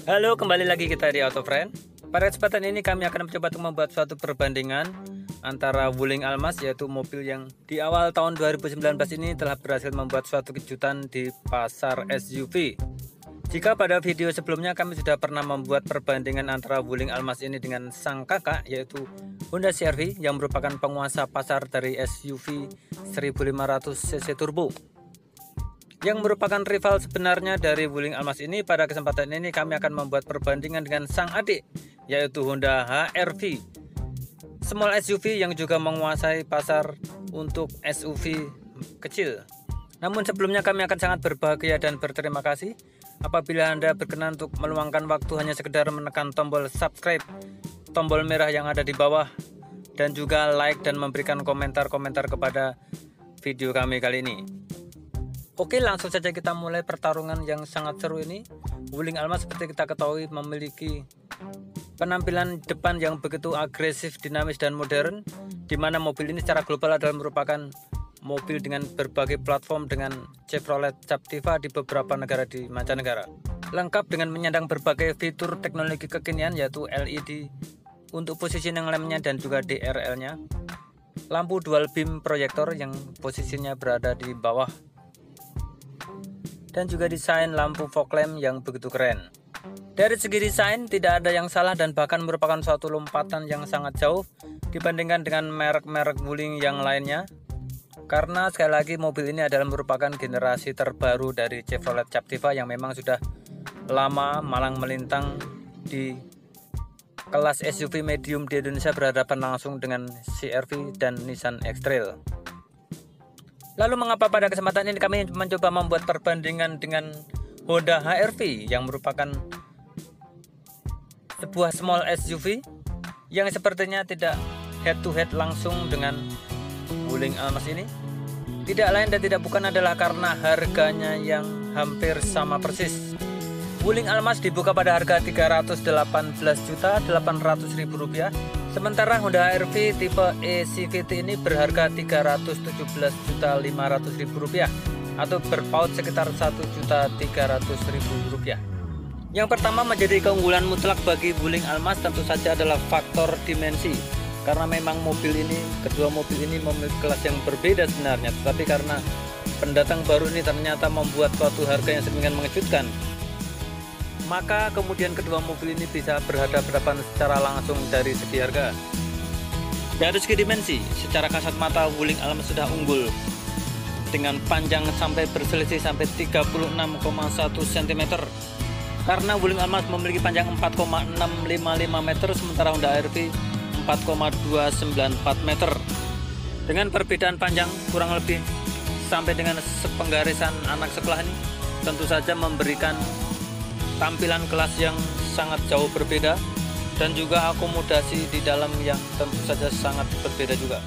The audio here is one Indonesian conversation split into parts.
Halo, kembali lagi kita di Auto Friend. Pada kesempatan ini kami akan mencoba untuk membuat suatu perbandingan antara Wuling Almas, yaitu mobil yang di awal tahun 2019 ini telah berhasil membuat suatu kejutan di pasar SUV. Jika pada video sebelumnya kami sudah pernah membuat perbandingan antara Wuling Almas ini dengan sang kakak, yaitu Honda CR-V yang merupakan penguasa pasar dari SUV 1500cc turbo, yang merupakan rival sebenarnya dari Wuling Almas ini. Pada kesempatan ini kami akan membuat perbandingan dengan sang adik, yaitu Honda HR-V, small SUV yang juga menguasai pasar untuk SUV kecil. Namun sebelumnya kami akan sangat berbahagia dan berterima kasih apabila Anda berkenan untuk meluangkan waktu hanya sekedar menekan tombol subscribe, tombol merah yang ada di bawah, dan juga like dan memberikan komentar-komentar kepada video kami kali ini. Oke, langsung saja kita mulai pertarungan yang sangat seru ini. Wuling Almas seperti kita ketahui memiliki penampilan depan yang begitu agresif, dinamis, dan modern, di mana mobil ini secara global adalah merupakan mobil dengan berbagai platform dengan Chevrolet Captiva di beberapa negara di mancanegara. Lengkap dengan menyandang berbagai fitur teknologi kekinian, yaitu LED untuk positioning lemnya dan juga DRL-nya, lampu dual beam proyektor yang posisinya berada di bawah, dan juga desain lampu fog lamp yang begitu keren. Dari segi desain tidak ada yang salah dan bahkan merupakan suatu lompatan yang sangat jauh dibandingkan dengan merek-merek Wuling yang lainnya, karena sekali lagi mobil ini adalah merupakan generasi terbaru dari Chevrolet Captiva yang memang sudah lama malang melintang di kelas SUV medium di Indonesia, berhadapan langsung dengan CR-V dan Nissan X-Trail. Lalu mengapa pada kesempatan ini kami mencoba membuat perbandingan dengan Honda HR-V yang merupakan sebuah small SUV yang sepertinya tidak head to head langsung dengan Wuling Almas ini? Tidak lain dan tidak bukan adalah karena harganya yang hampir sama persis. Wuling Almas dibuka pada harga Rp318.800.000, sementara Honda HR-V tipe e-CVT ini berharga Rp317.500.000 atau berpaut sekitar Rp1.300.000. Yang pertama menjadi keunggulan mutlak bagi Wuling Almas tentu saja adalah faktor dimensi, karena memang kedua mobil ini memiliki kelas yang berbeda sebenarnya, tetapi karena pendatang baru ini ternyata membuat suatu harga yang sedemikian mengejutkan, maka kemudian kedua mobil ini bisa berhadapan secara langsung dari segi harga. Dari segi dimensi, secara kasat mata Wuling Almas sudah unggul dengan panjang sampai berselisih sampai 36,1 cm, karena Wuling Almas memiliki panjang 4,655 meter, sementara Honda HR-V 4,294 meter. Dengan perbedaan panjang kurang lebih sampai dengan sepenggarisan anak sekolah ini, tentu saja memberikan tampilan kelas yang sangat jauh berbeda dan juga akomodasi di dalam yang tentu saja sangat berbeda juga.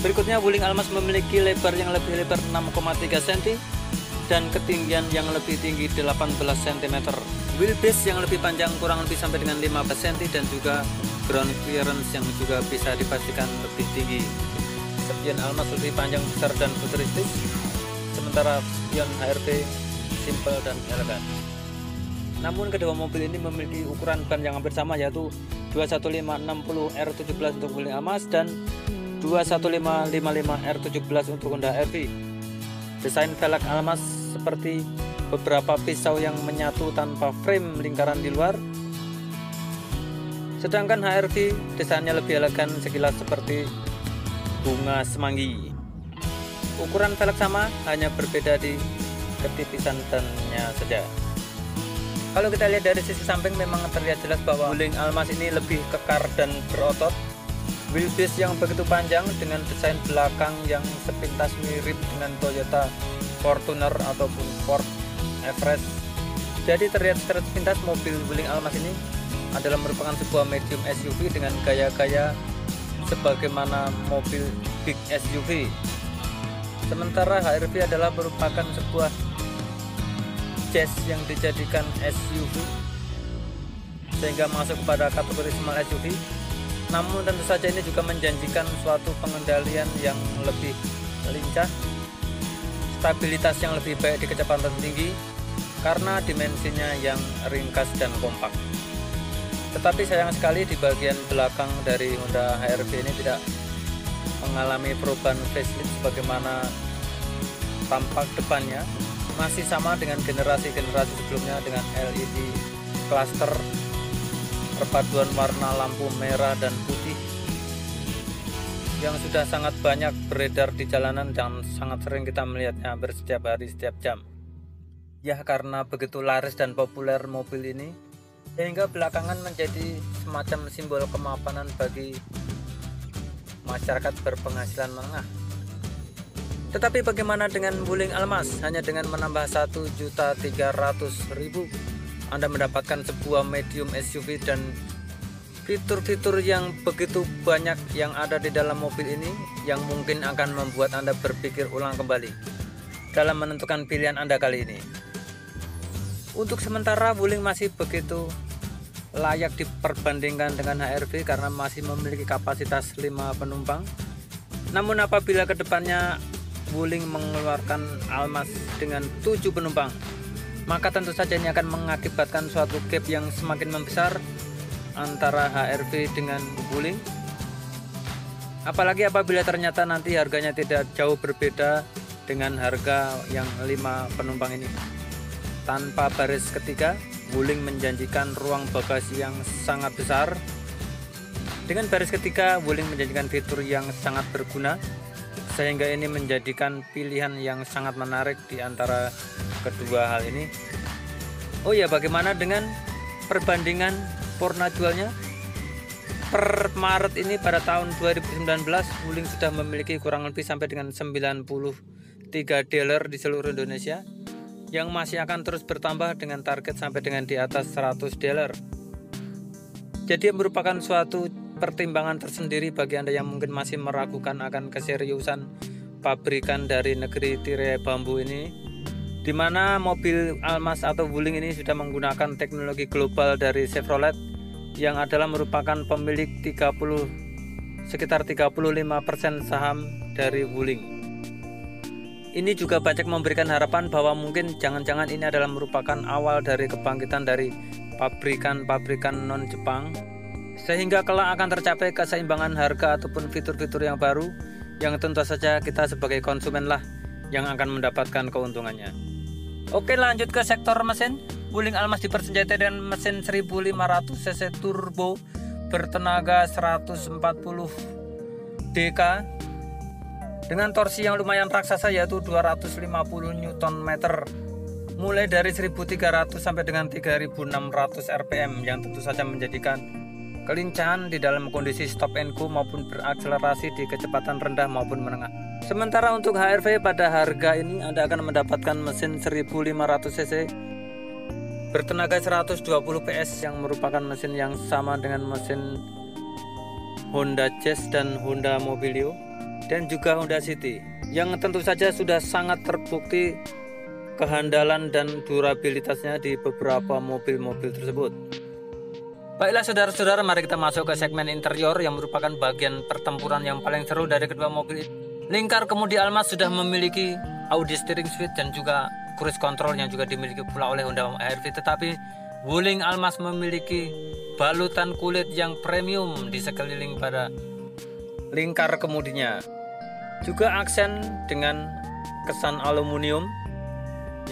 Berikutnya, Wuling Almas memiliki lebar yang lebih lebar 6,3 cm dan ketinggian yang lebih tinggi 18 cm. Wheelbase yang lebih panjang kurang lebih sampai dengan 15 cm dan juga ground clearance yang juga bisa dipastikan lebih tinggi. Spion Almas lebih panjang, besar, dan futuristis, sementara spion HR-V simple dan elegan. Namun kedua mobil ini memiliki ukuran ban yang hampir sama, yaitu 21560 R17 untuk Wuling Almas dan 21555 R17 untuk Honda HR-V. Desain velg Almas seperti beberapa pisau yang menyatu tanpa frame lingkaran di luar, sedangkan HR-V desainnya lebih elegan sekilas seperti bunga semanggi. Ukuran velg sama, hanya berbeda di ketipisan bannya saja. Kalau kita lihat dari sisi samping, memang terlihat jelas bahwa Wuling Almas ini lebih kekar dan berotot. Wheelbase yang begitu panjang dengan desain belakang yang sepintas mirip dengan Toyota Fortuner ataupun Ford Everest. Jadi terlihat secara sepintas mobil Wuling Almas ini adalah merupakan sebuah medium SUV dengan gaya-gaya sebagaimana mobil big SUV. Sementara HR-V adalah merupakan sebuah jazz yang dijadikan SUV sehingga masuk kepada kategori small SUV. Namun tentu saja ini juga menjanjikan suatu pengendalian yang lebih lincah, stabilitas yang lebih baik di kecepatan tinggi, karena dimensinya yang ringkas dan kompak. Tetapi sayang sekali di bagian belakang dari Honda HR-V ini tidak mengalami perubahan facelift sebagaimana tampak depannya. Masih sama dengan generasi-generasi sebelumnya dengan LED cluster, perpaduan warna lampu merah dan putih yang sudah sangat banyak beredar di jalanan dan sangat sering kita melihatnya hampir setiap hari, setiap jam. Ya, karena begitu laris dan populer mobil ini, sehingga belakangan menjadi semacam simbol kemapanan bagi masyarakat berpenghasilan menengah. Tetapi bagaimana dengan Wuling Almas? Hanya dengan menambah 1.300.000 Anda mendapatkan sebuah medium SUV dan fitur-fitur yang begitu banyak yang ada di dalam mobil ini yang mungkin akan membuat Anda berpikir ulang kembali dalam menentukan pilihan Anda kali ini. Untuk sementara Wuling masih begitu layak diperbandingkan dengan HR-V karena masih memiliki kapasitas 5 penumpang. Namun apabila kedepannya Wuling mengeluarkan Almas dengan 7 penumpang, maka tentu saja ini akan mengakibatkan suatu gap yang semakin membesar antara HR-V dengan Wuling. Apalagi apabila ternyata nanti harganya tidak jauh berbeda dengan harga yang 5 penumpang ini. Tanpa baris ketiga, Wuling menjanjikan ruang bagasi yang sangat besar. Dengan baris ketiga, Wuling menjanjikan fitur yang sangat berguna, sehingga ini menjadikan pilihan yang sangat menarik di antara kedua hal ini. Oh ya, bagaimana dengan perbandingan purna jualnya? Per Maret ini pada tahun 2019, Wuling sudah memiliki kurang lebih sampai dengan 93 dealer di seluruh Indonesia, yang masih akan terus bertambah dengan target sampai dengan di atas 100 dealer. Jadi merupakan suatu pertimbangan tersendiri bagi Anda yang mungkin masih meragukan akan keseriusan pabrikan dari negeri tirai bambu ini, di mana mobil Almas atau Wuling ini sudah menggunakan teknologi global dari Chevrolet yang adalah merupakan pemilik sekitar 35% saham dari Wuling. Ini juga banyak memberikan harapan bahwa mungkin jangan-jangan ini adalah merupakan awal dari kebangkitan dari pabrikan-pabrikan non-Jepang, sehingga kelak akan tercapai keseimbangan harga ataupun fitur-fitur yang baru yang tentu saja kita sebagai konsumen lah yang akan mendapatkan keuntungannya. Oke, lanjut ke sektor mesin. Wuling Almas dipersenjatai dengan mesin 1500 cc turbo bertenaga 140 dk dengan torsi yang lumayan raksasa yaitu 250 Nm, mulai dari 1300 sampai dengan 3600 rpm yang tentu saja menjadikan kelincahan di dalam kondisi stop and go maupun berakselerasi di kecepatan rendah maupun menengah. Sementara untuk HR-V pada harga ini Anda akan mendapatkan mesin 1500 cc bertenaga 120 PS yang merupakan mesin yang sama dengan mesin Honda Jazz dan Honda Mobilio dan juga Honda City, yang tentu saja sudah sangat terbukti kehandalan dan durabilitasnya di beberapa mobil-mobil tersebut. Baiklah saudara-saudara, mari kita masuk ke segmen interior yang merupakan bagian pertempuran yang paling seru dari kedua mobil. Lingkar kemudi Almas sudah memiliki Audi steering suite dan juga cruise control yang juga dimiliki pula oleh Honda HR-V, tetapi Wuling Almas memiliki balutan kulit yang premium di sekeliling pada lingkar kemudinya. Juga aksen dengan kesan aluminium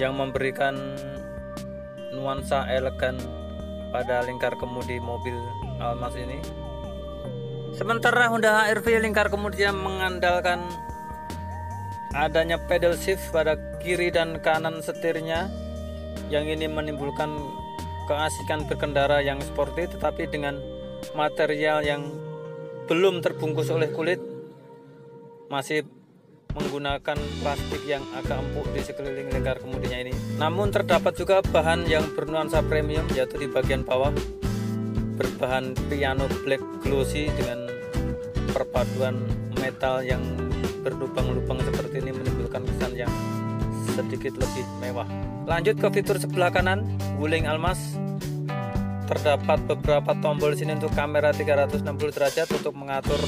yang memberikan nuansa elegan pada lingkar kemudi mobil Almas ini. Sementara Honda HR-V lingkar kemudinya mengandalkan adanya pedal shift pada kiri dan kanan setirnya, yang ini menimbulkan keasikan berkendara yang sporty tetapi dengan material yang belum terbungkus oleh kulit, masih menggunakan plastik yang agak empuk di sekeliling lingkar kemudinya ini. Namun terdapat juga bahan yang bernuansa premium, yaitu di bagian bawah berbahan piano black glossy dengan perpaduan metal yang berlubang-lubang seperti ini menimbulkan kesan yang sedikit lebih mewah. Lanjut ke fitur sebelah kanan Wuling Almas, terdapat beberapa tombol sini untuk kamera 360 derajat untuk mengatur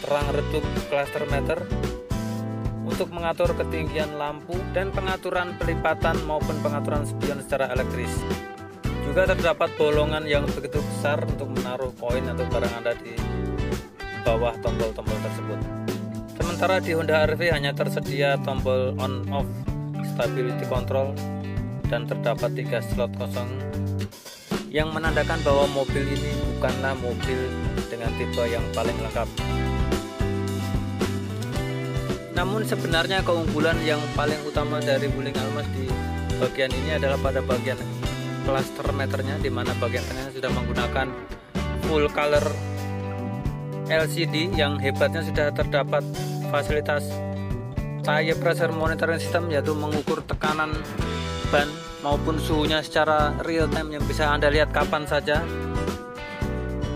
terang redup cluster meter, untuk mengatur ketinggian lampu dan pengaturan pelipatan maupun pengaturan spion secara elektris. Juga terdapat bolongan yang begitu besar untuk menaruh koin atau barang Anda di bawah tombol-tombol tersebut. Sementara di Honda HR-V hanya tersedia tombol on off stability control dan terdapat 3 slot kosong yang menandakan bahwa mobil ini bukanlah mobil dengan tipe yang paling lengkap. Namun sebenarnya keunggulan yang paling utama dari Wuling Almas di bagian ini adalah pada bagian cluster meternya, di mana bagian tengahnya sudah menggunakan full color LCD yang hebatnya sudah terdapat fasilitas tire pressure monitoring system, yaitu mengukur tekanan ban maupun suhunya secara real time yang bisa Anda lihat kapan saja,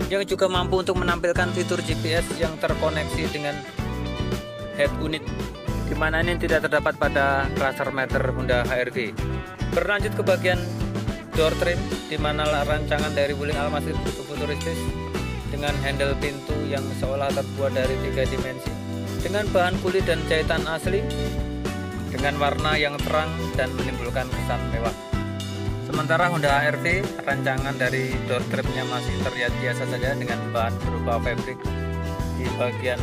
yang juga mampu untuk menampilkan fitur GPS yang terkoneksi dengan head unit, dimana ini tidak terdapat pada cluster meter Honda HR-V. Berlanjut ke bagian door trim, dimana rancangan dari Wuling Almas itu futuristis dengan handle pintu yang seolah terbuat dari 3 dimensi dengan bahan kulit dan jahitan asli dengan warna yang terang dan menimbulkan kesan mewah. Sementara Honda HR-V, rancangan dari door trimnya masih terlihat biasa saja dengan bahan berupa fabric di bagian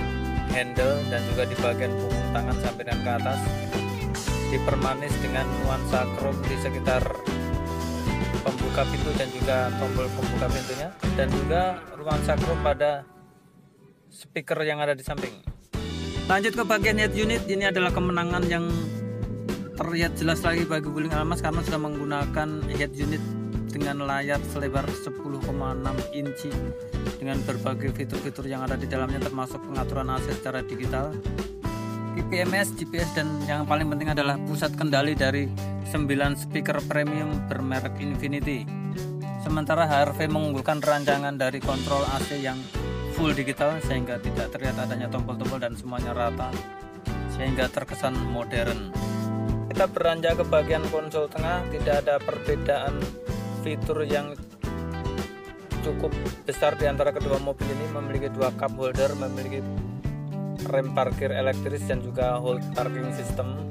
handle dan juga di bagian punggung tangan sampai dan ke atas, dipermanis dengan nuansa chrome di sekitar pembuka pintu dan juga tombol pembuka pintunya, dan juga nuansa chrome pada speaker yang ada di samping. Lanjut ke bagian head unit, ini adalah kemenangan yang terlihat jelas lagi bagi Wuling Almas karena sudah menggunakan head unit dengan layar selebar 10,6 inci dengan berbagai fitur-fitur yang ada di dalamnya, termasuk pengaturan AC secara digital, PPMS, GPS, dan yang paling penting adalah pusat kendali dari 9 speaker premium bermerek Infinity. Sementara HR-V mengunggulkan rancangan dari kontrol AC yang full digital sehingga tidak terlihat adanya tombol-tombol dan semuanya rata sehingga terkesan modern. Kita beranjak ke bagian konsol tengah, tidak ada perbedaan fitur yang cukup besar di antara kedua mobil ini. Memiliki 2 cup holder, memiliki rem parkir elektris dan juga hold parking system,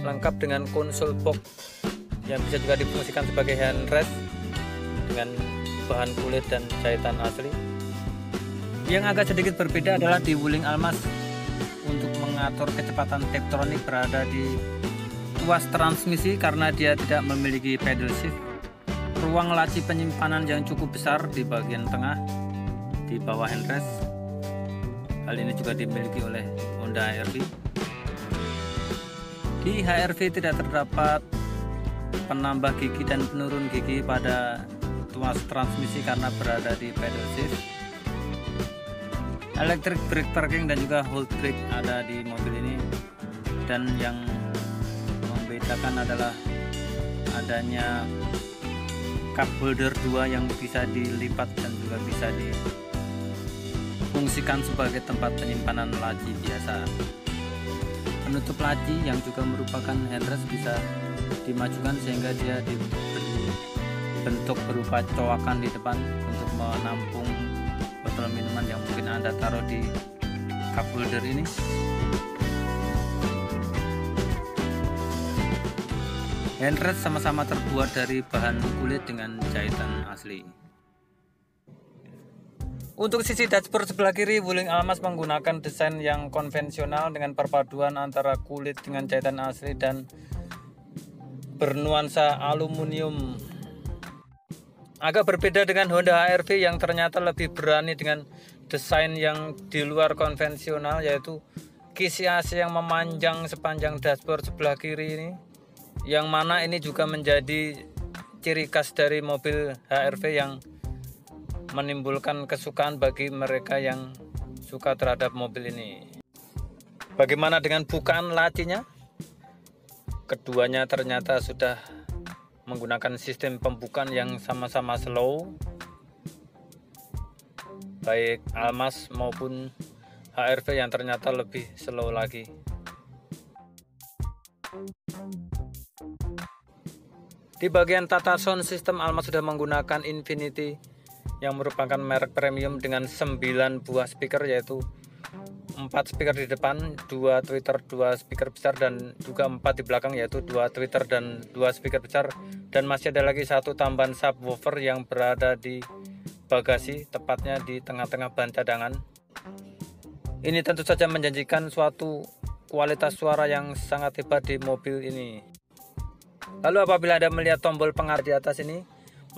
lengkap dengan konsol box yang bisa juga difungsikan sebagai handrest dengan bahan kulit dan jahitan asli. Yang agak sedikit berbeda adalah di Wuling Almas untuk mengatur kecepatan Tiptronic berada di tuas transmisi karena dia tidak memiliki pedal shift. Ruang laci penyimpanan yang cukup besar di bagian tengah di bawah handrest. Hal ini juga dimiliki oleh Honda HR-V. Di HR-V tidak terdapat penambah gigi dan penurun gigi pada tuas transmisi karena berada di pedal shift. Electric brake parking dan juga hold brake ada di mobil ini, dan yang membedakan adalah adanya cup holder 2 yang bisa dilipat dan juga bisa difungsikan sebagai tempat penyimpanan laci biasa. Penutup laci yang juga merupakan handrest bisa dimajukan sehingga dia diberi bentuk berupa coakan di depan untuk menampung botol minuman yang mungkin Anda taruh di cup holder ini. Handrest sama-sama terbuat dari bahan kulit dengan jahitan asli. Untuk sisi dashboard sebelah kiri, Wuling Almas menggunakan desain yang konvensional dengan perpaduan antara kulit dengan jahitan asli dan bernuansa aluminium. Agak berbeda dengan Honda HR-V yang ternyata lebih berani dengan desain yang di luar konvensional, yaitu kisi AC yang memanjang sepanjang dashboard sebelah kiri ini, yang mana ini juga menjadi ciri khas dari mobil HR-V yang menimbulkan kesukaan bagi mereka yang suka terhadap mobil ini. Bagaimana dengan bukaan lacinya? Keduanya ternyata sudah menggunakan sistem pembukaan yang sama-sama slow, baik Almas maupun HR-V yang ternyata lebih slow lagi. Di bagian tata sound system, Almas sudah menggunakan Infinity yang merupakan merek premium dengan 9 buah speaker, yaitu 4 speaker di depan, 2 tweeter, 2 speaker besar, dan juga 4 di belakang, yaitu 2 tweeter dan 2 speaker besar. Dan masih ada lagi satu tambahan subwoofer yang berada di bagasi, tepatnya di tengah-tengah ban cadangan. Ini tentu saja menjanjikan suatu kualitas suara yang sangat hebat di mobil ini. Lalu apabila Anda melihat tombol pengatur di atas ini,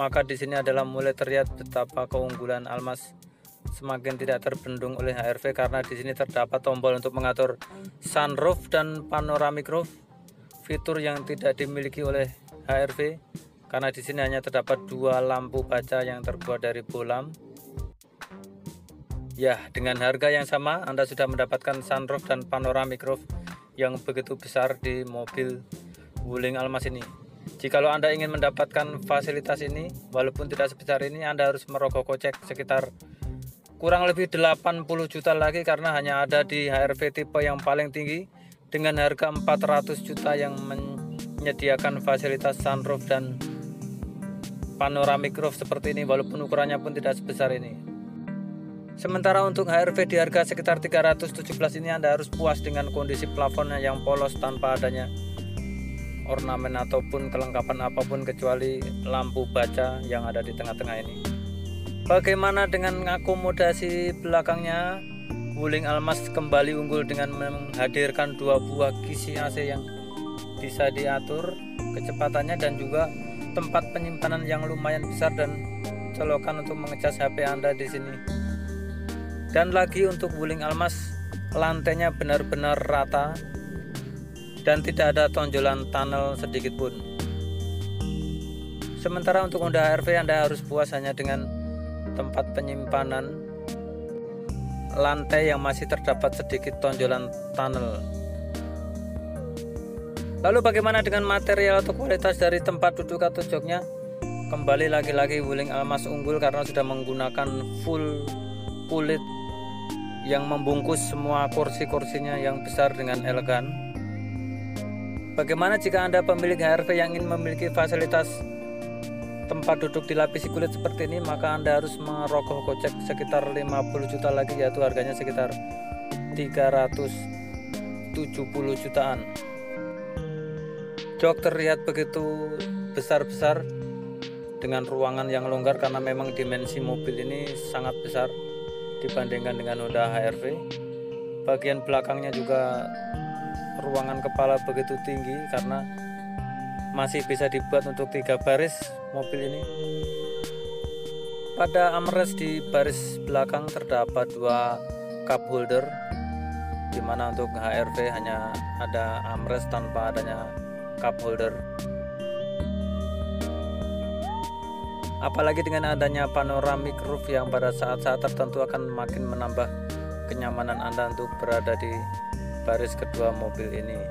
maka di sini adalah mulai terlihat betapa keunggulan Almas semakin tidak terbendung oleh HR-V, karena di sini terdapat tombol untuk mengatur sunroof dan panoramic roof, fitur yang tidak dimiliki oleh HR-V, karena di sini hanya terdapat 2 lampu baca yang terbuat dari bolam. Ya, dengan harga yang sama Anda sudah mendapatkan sunroof dan panoramic roof yang begitu besar di mobil Wuling Almas ini. Jikalau Anda ingin mendapatkan fasilitas ini, walaupun tidak sebesar ini, Anda harus merogoh kocek sekitar kurang lebih 80 juta lagi, karena hanya ada di HR-V tipe yang paling tinggi dengan harga 400 juta yang menyediakan fasilitas sunroof dan panoramic roof seperti ini, walaupun ukurannya pun tidak sebesar ini. Sementara untuk HR-V di harga sekitar 317 ini, Anda harus puas dengan kondisi plafonnya yang polos tanpa adanya ornamen ataupun kelengkapan apapun kecuali lampu baca yang ada di tengah-tengah ini. Bagaimana dengan akomodasi belakangnya? Wuling Almas kembali unggul dengan menghadirkan 2 buah kisi AC yang bisa diatur kecepatannya, dan juga tempat penyimpanan yang lumayan besar dan colokan untuk mengecas HP Anda di sini. Dan lagi untuk Wuling Almas, lantainya benar-benar rata dan tidak ada tonjolan tunnel sedikit pun. Sementara untuk Honda HR-V, Anda harus puas hanya dengan tempat penyimpanan lantai yang masih terdapat sedikit tonjolan tunnel. Lalu bagaimana dengan material atau kualitas dari tempat duduk atau joknya? Kembali lagi-lagi Wuling Almas unggul karena sudah menggunakan full kulit yang membungkus semua kursi-kursinya yang besar dengan elegan. Bagaimana jika Anda pemilik HR-V yang ingin memiliki fasilitas tempat duduk dilapisi kulit seperti ini? Maka Anda harus merogoh kocek sekitar 50 juta lagi, yaitu harganya sekitar 370 jutaan. Jok terlihat begitu besar-besar dengan ruangan yang longgar, karena memang dimensi mobil ini sangat besar dibandingkan dengan Honda HR-V. Bagian belakangnya juga ruangan kepala begitu tinggi karena masih bisa dibuat untuk 3 baris mobil ini. Pada armrest di baris belakang terdapat 2 cup holder, dimana untuk HR-V hanya ada armrest tanpa adanya cup holder. Apalagi dengan adanya panoramic roof yang pada saat-saat tertentu akan makin menambah kenyamanan Anda untuk berada di baris kedua mobil ini.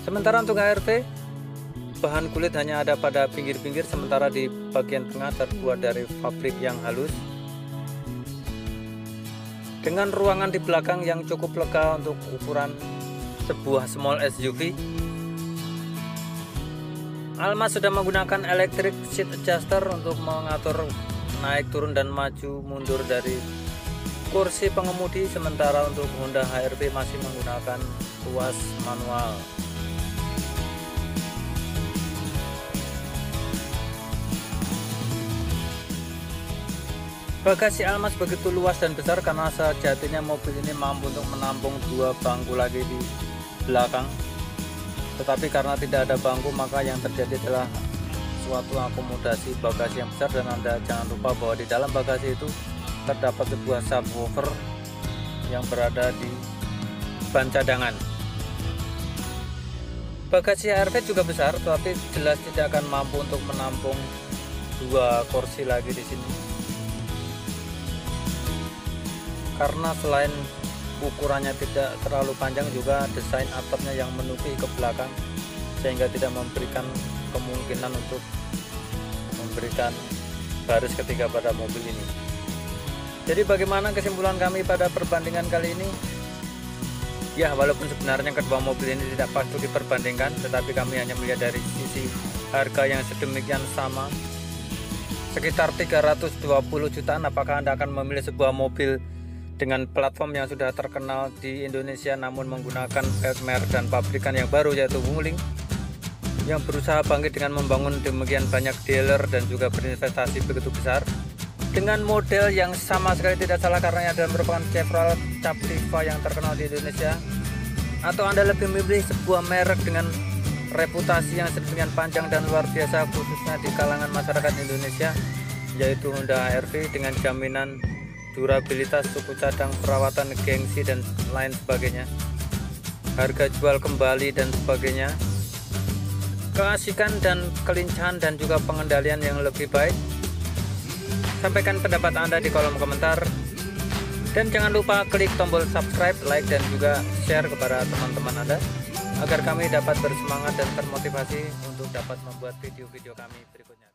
Sementara untuk HR-V, bahan kulit hanya ada pada pinggir-pinggir, sementara di bagian tengah terbuat dari fabrik yang halus. Dengan ruangan di belakang yang cukup lega untuk ukuran sebuah small SUV, Almas sudah menggunakan electric seat adjuster untuk mengatur naik turun dan maju mundur dari kursi pengemudi, sementara untuk Honda HR-V masih menggunakan tuas manual. Bagasi Almas begitu luas dan besar karena sejatinya mobil ini mampu untuk menampung 2 bangku lagi di belakang. Tetapi karena tidak ada bangku, maka yang terjadi adalah suatu akomodasi bagasi yang besar. Dan Anda jangan lupa bahwa di dalam bagasi itu terdapat sebuah subwoofer yang berada di ban cadangan. Bagasi HR-V juga besar, tetapi jelas tidak akan mampu untuk menampung 2 kursi lagi di sini. Karena selain ukurannya tidak terlalu panjang, juga desain atapnya yang menutupi ke belakang sehingga tidak memberikan kemungkinan untuk memberikan baris ketiga pada mobil ini. Jadi bagaimana kesimpulan kami pada perbandingan kali ini? Ya, walaupun sebenarnya kedua mobil ini tidak patut diperbandingkan, tetapi kami hanya melihat dari sisi harga yang sedemikian sama, sekitar 320 jutaan. Apakah Anda akan memilih sebuah mobil dengan platform yang sudah terkenal di Indonesia namun menggunakan merek dan pabrikan yang baru, yaitu Wuling, yang berusaha bangkit dengan membangun demikian banyak dealer dan juga berinvestasi begitu besar dengan model yang sama sekali tidak salah karena adalah merupakan Chevrolet Captiva yang terkenal di Indonesia? Atau Anda lebih memilih sebuah merek dengan reputasi yang sedemikian panjang dan luar biasa khususnya di kalangan masyarakat Indonesia, yaitu Honda HR-V dengan jaminan durabilitas, suku cadang, perawatan, gengsi dan lain sebagainya, harga jual kembali dan sebagainya, keasikan dan kelincahan dan juga pengendalian yang lebih baik? Sampaikan pendapat Anda di kolom komentar, dan jangan lupa klik tombol subscribe, like dan juga share kepada teman-teman Anda agar kami dapat bersemangat dan termotivasi untuk dapat membuat video-video kami berikutnya.